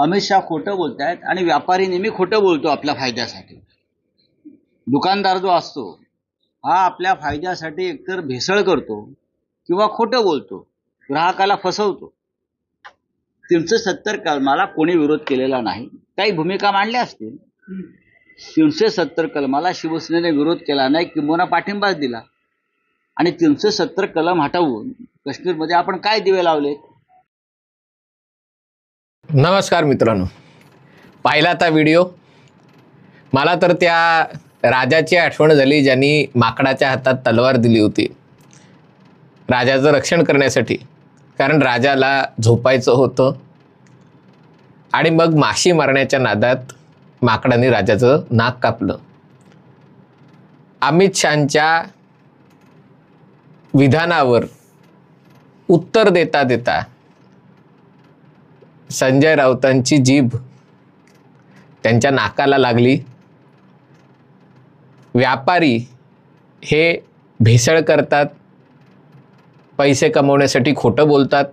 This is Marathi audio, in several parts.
अमित शाह खोटं बोलतायत आणि व्यापारी नेहमी खोटं बोलतो आपल्या फायद्यासाठी. दुकानदार जो असतो हा आपल्या फायद्यासाठी एकतर भेसळ करतो किंवा खोटं बोलतो, ग्राहकाला फसवतो. 370 कलमाला कोणी विरोध केलेला नाही. काही भूमिका मांडल्या असतील. 370 कलमाला शिवसेनेने विरोध केला नाही, किंबहुना पाठिंबाच दिला. आणि 370 कलम हटवून काश्मीरमध्ये आपण काय दिवे लावले? नमस्कार मित्रांनो, पाहिला आता व्हिडिओ. मला तर त्या राजाची आठवण झाली ज्यांनी माकडाच्या हातात तलवार दिली होती राजाचं रक्षण करण्यासाठी. कारण राजाला झोपायचं होतं आणि मग माशी मारण्याच्या नादात माकडाने राजाचं नाक कापलं. अमित शहांच्या विधानावर उत्तर देता देता संजय राऊतांची जीभ त्यांच्या नाकाला लागली. व्यापारी हे भेसळ करतात, पैसे कमवण्यासाठी खोटं बोलतात.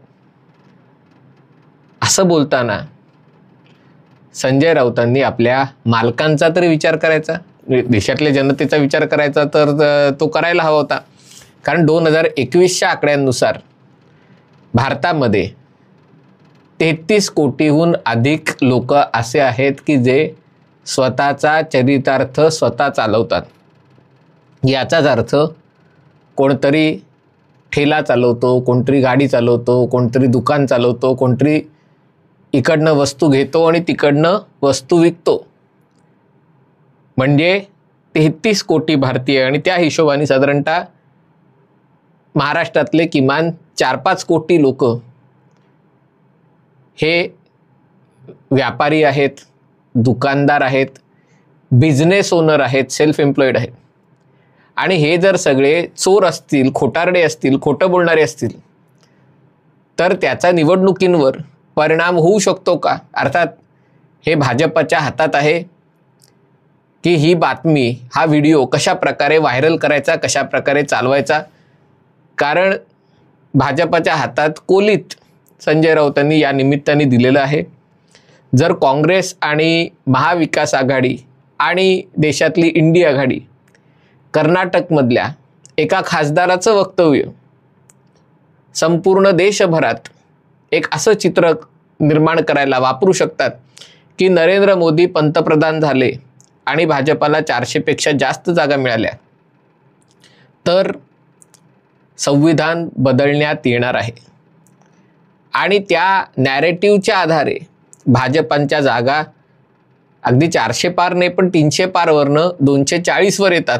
असं बोलताना संजय राऊतांनी आपल्या मालकांचा तरी विचार करायचा, देशातल्या जनतेचा विचार करायचा तर तो करायला हवा होता. कारण 2021च्या आकड्यांनुसार भारतामध्ये 33 कोटीहून अधिक लोक असे आहेत की जे स्वतःचा चरितार्थ स्वतः चालवतात. याचाच अर्थ कोणतरी ठेला चालवतो, कोणतरी गाडी चालवतो, कोणतरी दुकान चालवतो, कोणतरी इकडनं वस्तू घेतो आणि तिकडनं वस्तू विकतो. म्हणजे 33 कोटी भारतीय आणि त्या हिशोबाने साधारणतः महाराष्ट्रातले किमान 4-5 कोटी लोक हे व्यापारी आहेत, दुकानदार आहेत, बिझनेस ओनर आहेत, सेल्फ एम्प्लॉईड आहेत. आणि हे जर सगळे चोर असतील, खोटारडे असतील, खोटं बोलणारे असतील तर त्याचा निवडणुकींवर परिणाम होऊ शकतो का? अर्थात हे भाजपच्या हातात आहे की ही बातमी, हा व्हिडिओ कशा प्रकारे व्हायरल करायचा, कशा प्रकारे चालवायचा. कारण भाजपच्या हातात कोलीत संजय राऊतांनी या निमित्ताने दिलेलं आहे. जर काँग्रेस आणि महाविकास आघाडी आणि देशातली इंडी आघाडी कर्नाटकमधल्या एका खासदाराचं वक्तव्य संपूर्ण देशभरात एक असं चित्र निर्माण करायला वापरू शकतात की नरेंद्र मोदी पंतप्रधान झाले आणि भाजपाला 400 पेक्षा जास्त जागा मिळाल्या तर संविधान बदलण्यात येणार आहे. आणि त्या नॅरेटिव्हच्या आधारे भाजपांच्या जागा अगदी 400 पार नाही पण 300 पारवरनं 240 वर येतात.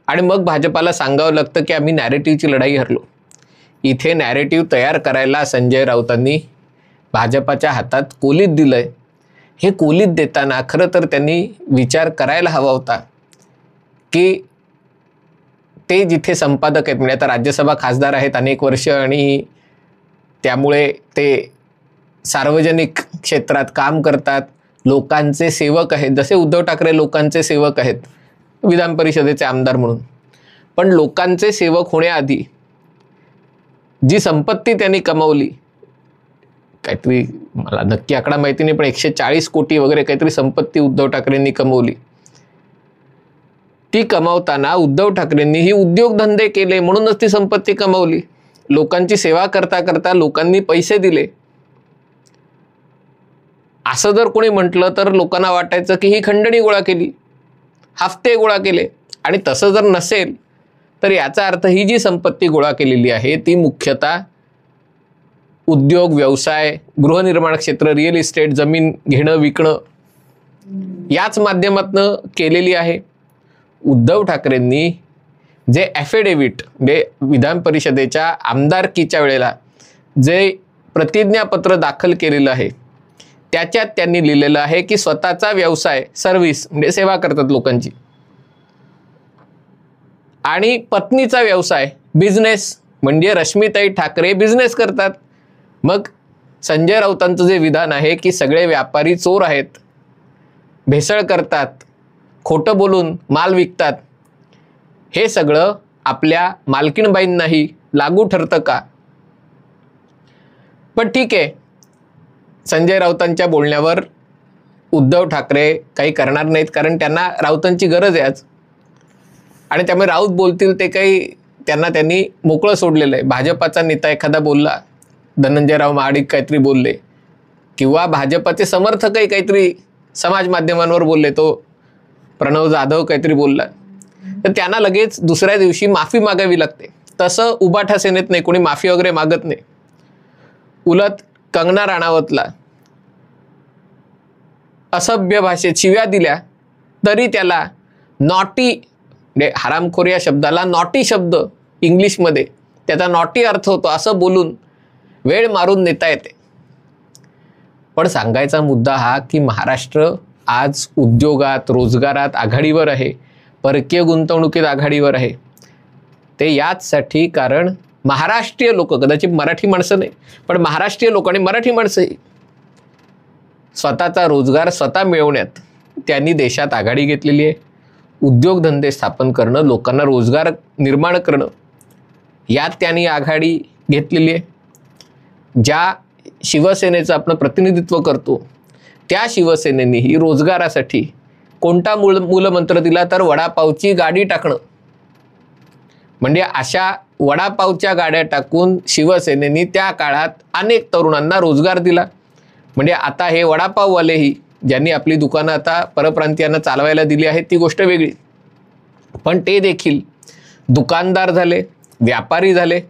आणि मग भाजपाला सांगावं लागतं की आम्ही नॅरेटिव्हची लढाई हरलो. इथे नॅरेटिव्ह तयार करायला संजय राऊतांनी भाजपाच्या हातात कोलीत दिलंय. हे कोलीत देताना खरं तर त्यांनी विचार करायला हवा होता की ते जिथे संपादक आहेत, म्हणजे आता राज्यसभा खासदार आहेत अनेक वर्ष आणि त्यामुळे ते सार्वजनिक क्षेत्रात काम करतात, लोकांचे सेवक आहेत. जसे उद्धव ठाकरे लोकांचे सेवक आहेत विधान परिषदेचे आमदार म्हणून. पण लोकांचे सेवक होण्याआधी जी संपत्ती त्यांनी कमावली, काहीतरी मला नक्की आकडा माहिती नाही पण 140 कोटी वगैरे काहीतरी संपत्ती उद्धव ठाकरेंनी कमवली. ती कमावताना उद्धव ठाकरेंनी ही उद्योगधंदे केले म्हणूनच ती संपत्ती कमावली. लोकांची सेवा करता करता लोकांनी पैसे दिले असं जर कोणी म्हटलं तर लोकांना वाटायचं की ही खंडणी गोळा केली, हफ्ते गोळा केले. आणि तसं जर नसेल तर याचा अर्थ ही जी संपत्ती गोळा केलेली आहे ती मुख्यतः उद्योग, व्यवसाय, गृहनिर्माण क्षेत्र, रिअल इस्टेट, जमीन घेणं विकणं याच माध्यमातून केलेली आहे. उद्धव ठाकरेंनी जे ॲफिडेव्हिट म्हणजे विधान परिषदेच्या आमदारकीच्या वेळेला जे प्रतिज्ञापत्र दाखल केलेलं आहे त्याच्यात त्यांनी लिहिलेलं आहे की स्वतःचा व्यवसाय, सर्व्हिस म्हणजे सेवा करतात लोकांची, आणि पत्नीचा व्यवसाय बिझनेस म्हणजे रश्मीताई ठाकरे बिझनेस करतात. मग संजय राऊतांचं जे विधान आहे की सगळे व्यापारी चोर आहेत, भेसळ करतात, खोटं बोलून माल विकतात, हे सगळं आपल्या मालकीणबाईंनाही लागू ठरतं का? पण ठीक आहे, संजय राऊतांच्या बोलण्यावर उद्धव ठाकरे काही करणार नाहीत, कारण त्यांना राऊतांची गरज आहे आज. आणि त्यामुळे राऊत बोलतील ते काही त्यांनी मोकळं सोडलेलं आहे. भाजपाचा नेता एखादा बोलला, धनंजयराव महाडिक काहीतरी बोलले, किंवा भाजपाचे समर्थकही काहीतरी समाज माध्यमांवर बोलले, तो प्रणव जाधव काहीतरी बोलला, तर त्यांना लगेच दुसऱ्या दिवशी माफी मागावी लागते. तसं उबाठा सेनेत नाही, कोणी माफी वगैरे मागत नाही. उलट कंगना राणावतला असभ्य भाषेत शिव्या दिल्या तरी त्याला नॉटी, म्हणजे हरामखोर या शब्दाला नॉटी शब्द इंग्लिशमध्ये त्याचा नॉटी अर्थ होतो असं बोलून वेळ मारून नेता येते. पण सांगायचा मुद्दा हा की महाराष्ट्र आज उद्योगात, रोजगारात आघाडीवर आहे, परकीय गुंतवणुकीत आघाडीवर आहे. ते याचसाठी कारण महाराष्ट्रीय लोक, कदाचित मराठी माणसं नाही, पण महाराष्ट्रीय लोक आणि मराठी माणसंही स्वतःचा रोजगार स्वतः मिळवण्यात त्यांनी देशात आघाडी घेतलेली आहे. उद्योगधंदे स्थापन करणं, लोकांना रोजगार निर्माण करणं, यात त्यांनी आघाडी घेतलेली आहे. ज्या शिवसेनेचं आपण प्रतिनिधित्व करतो त्या शिवसेनेनेही रोजगारासाठी कोणता मूलमंत्र दिला, तर वडापावची गाडी टाकणं. म्हणजे अशा वडापावच्या गाड्या टाकून शिवसेनेने त्या काळात अनेक तरुणांना रोजगार दिला. म्हणजे आता हे वडापाववालेही, ज्यांनी आपली दुकानं आता परप्रांतीयांना चालवायला दिली आहेत, ती गोष्ट वेगळी, पण ते देखील दुकानदार झाले, व्यापारी झाले.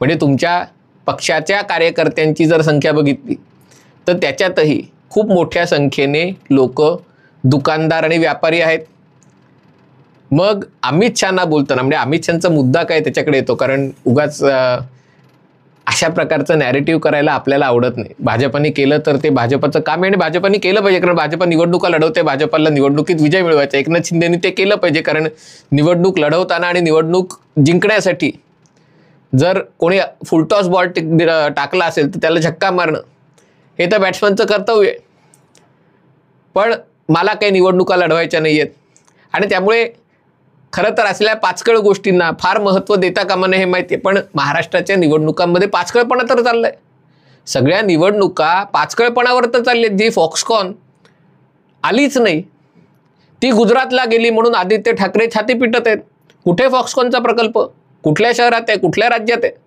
म्हणजे तुमच्या पक्षाच्या कार्यकर्त्यांची जर संख्या बघितली तर त्याच्यातही खूप मोठ्या संख्येने लोक दुकानदार आणि व्यापारी आहेत. मग अमित शहाना बोलताना, म्हणजे अमित शहाचा मुद्दा काय त्याच्याकडे येतो, कारण उगाच अशा प्रकारचं नॅरेटिव्ह करायला आपल्याला आवडत नाही. भाजपाने केलं तर ते भाजपाचं काम आहे आणि भाजपाने केलं पाहिजे, कारण भाजपा निवडणुका लढवते, भाजपाला निवडणुकीत विजय मिळवायचा. एकनाथ शिंदेनी ते केलं पाहिजे, कारण निवडणूक लढवताना आणि निवडणूक जिंकण्यासाठी जर कोणी फुलटॉस बॉल टाकला असेल तर त्याला झक्का मारणं हे तर बॅट्समनचं कर्तव्य आहे. पण मला काही निवडणुका लढवायच्या नाही आहेत आणि त्यामुळे खरं तर असलेल्या पाचकळ गोष्टींना फार महत्त्व देता कामा नये हे माहिती आहे. पण महाराष्ट्राच्या निवडणुकांमध्ये पाचकळपणा तर चाललाय. सगळ्या निवडणुका पाचकळपणावर तर चालली आहेत. जी फॉक्सकॉन आलीच नाही ती गुजरातला गेली म्हणून आदित्य ठाकरे छाती पिटत आहेत. कुठे फॉक्सकॉनचा प्रकल्प, कुठल्या शहरात आहे, कुठल्या राज्यात आहे?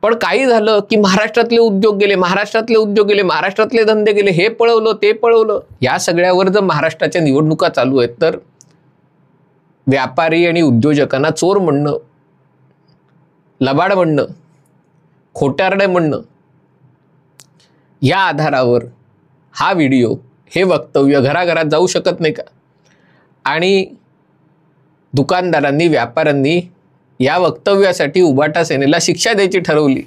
पण काही झालं की महाराष्ट्रातले उद्योग गेले, महाराष्ट्रातले धंदे गेले, हे पळवलं ते पळवलं. या सगळ्यावर जर महाराष्ट्राच्या निवडणुका चालू आहेत तर व्यापारी आणि उद्योजकांना चोर म्हणणं, लबाड म्हणणं, खोटारडे म्हणणं, या आधारावर हा व्हिडिओ, हे वक्तव्य घराघरात जाऊ शकत नाही का? आणि दुकानदारांनी, व्यापाऱ्यांनी या वक्तव्यासाठी उबाटा सेनेला शिक्षा द्यायची ठरवली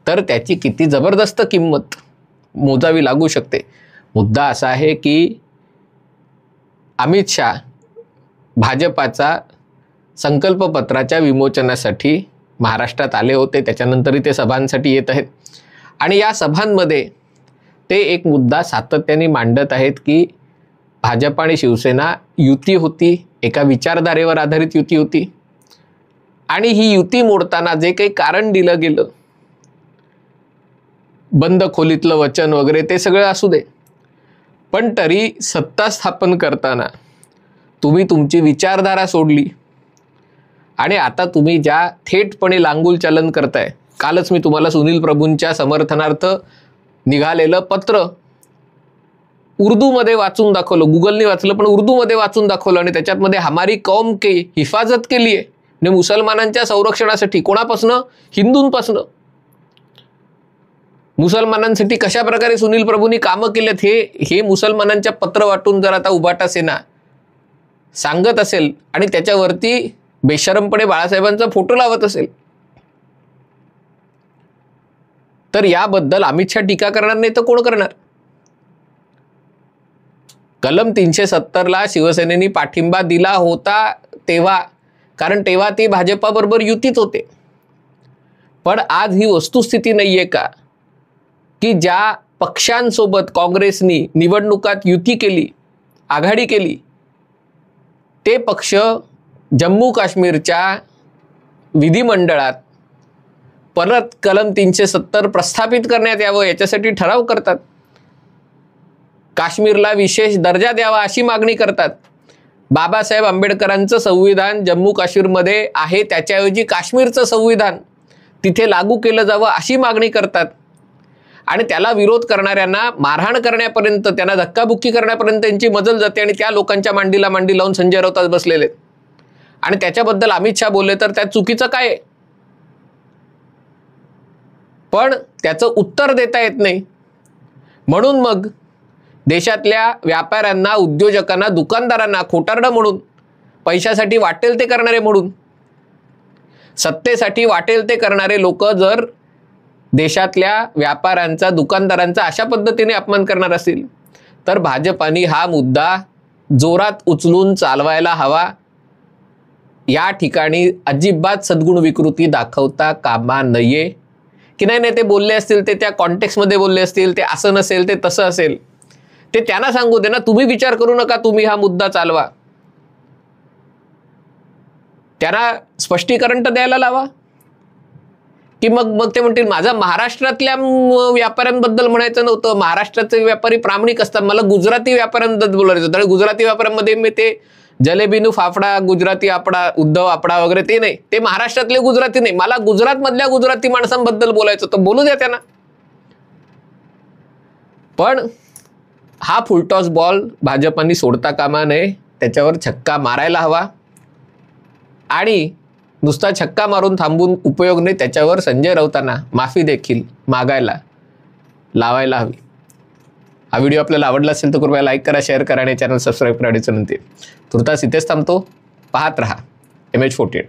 तर त्याची किती जबरदस्त किंमत मोजावी लागू शकते. मुद्दा असा आहे की अमित शहा भाजपाचा संकल्पपत्राच्या विमोचनासाठी महाराष्ट्रात आले होते, त्याच्यानंतरही ते सभांसाठी येत आहेत आणि या सभांमध्ये ते एक मुद्दा सातत्याने मांडत आहेत की भाजप आणि शिवसेना युती होती, एका विचारधारेवर आधारित युती होती आणि ही युती मोडताना जे काही कारण दिलं गेलं, बंद खोलीतलं वचन वगैरे, ते सगळं असू दे, पण तरी सत्ता स्थापन करताना तुम्ही तुमची विचारधारा सोडली आणि आता तुम्ही ज्या थेटपणे लांगुल चालन करताय. कालच मी तुम्हाला सुनील प्रभूंच्या समर्थनार्थ निघालेलं पत्र उर्दूमध्ये वाचून दाखवलं, गुगलने वाचलं पण उर्दूमध्ये वाचून दाखवलं आणि त्याच्यामध्ये हमारी कौम की हिफाजत केली आहे, म्हणजे मुसलमानांच्या संरक्षणासाठी. कोणापासनं? हिंदूंपासनं. मुसलमानांसाठी कशा प्रकारे सुनील प्रभूंनी कामं केलेत हे मुसलमानांच्या पत्र वाटून जर आता उबाटा सेना सांगत असेल आणि त्याच्यावरती बेशरमपणे बाळासाहेबांचा फोटो लावत असेल तर याबद्दल अमित शहा टीका करणार नाही तर कोण करणार? कलम 370ला शिवसेनेने पाठिंबा दिला होता तेव्हा, कारण तेव्हा ते भाजपाबरोबर युतीत होते. पण आज ही वस्तुस्थिती नाहीये का की ज्या पक्षांसोबत काँग्रेसनी निवडणुकात युती केली, आघाडी केली, ते पक्ष जम्मू काश्मीरच्या विधिमंडळात परत कलम 370 प्रस्थापित करण्यात यावं याच्यासाठी ठराव करतात. काश्मीरला विशेष दर्जा द्यावा अशी मागणी करतात. बाबासाहेब आंबेडकरांचं संविधान जम्मू काश्मीरमध्ये आहे त्याच्याऐवजी काश्मीरचं संविधान तिथे लागू केलं जावं अशी मागणी करतात. आणि त्याला विरोध करणाऱ्यांना मारहाण करण्यापर्यंत, त्यांना धक्काबुक्की करण्यापर्यंत त्यांची मजल जाते आणि त्या लोकांच्या मांडीला मांडी लावून संजय राऊत आज बसलेले. आणि त्याच्याबद्दल अमित शहा बोलले तर त्यात चुकीचं काय आहे? पण त्याचं उत्तर देता येत नाही. म्हणून मग देशातल्या व्यापाऱ्यांना, उद्योजकांना, दुकानदारांना खोटारडं म्हणून, पैशासाठी वाटेल ते करणारे म्हणून, सत्तेसाठी वाटेल ते करणारे लोक जर देशातल्या व्यापाऱ्यांचा, दुकानदारांचा अशा पद्धतीने अपमान करणार असतील तर भाजपाने हा मुद्दा जोरात उचलून चालवायला हवा. या ठिकाणी अजिबात सद्गुण विकृती दाखवता कामा नये. की नाही ते बोलले असतील, ते त्या कॉन्टेक्स्टमध्ये बोलले असतील, ते असं नसेल, ते तसं असेल, ते त्यांना सांगू दे ना. तुम्ही विचार करू नका, तुम्ही हा मुद्दा चालवा. त्यांना स्पष्टीकरण तर द्यायला लावा. की मग ते म्हणतील माझा महाराष्ट्रातल्या व्यापाऱ्यांबद्दल म्हणायचं नव्हतं, महाराष्ट्राचे व्यापारी प्रामाणिक असतात, मला गुजराती व्यापाऱ्यांबद्दल बोलायचं होतं. आणि गुजराती व्यापाऱ्यांमध्ये मी ते जलेबीनू फाफडा, गुजराती आपडा, उद्धव आपडा वगैरे ते नाही, ते महाराष्ट्रातले गुजराती नाही, मला गुजरातमधल्या गुजराती माणसांबद्दल बोलायचं होतं. बोलू द्या त्यांना. पण हा फुलटॉस बॉल भाजपाने सोडता कामा नये, त्याच्यावर छक्का मारायला हवा. आणि नुसता छक्का मारून थांबून उपयोग नाही, त्याच्यावर संजय राऊतांना माफी देखील मागायला लावायला हवी. हा व्हिडिओ आपल्याला आवडला असेल तर कृपया लाईक करा, शेअर करा आणि चॅनल सबस्क्राईब करण्याची विनंती. तुर्तास इथेच थांबतो. पाहत रहा MH48.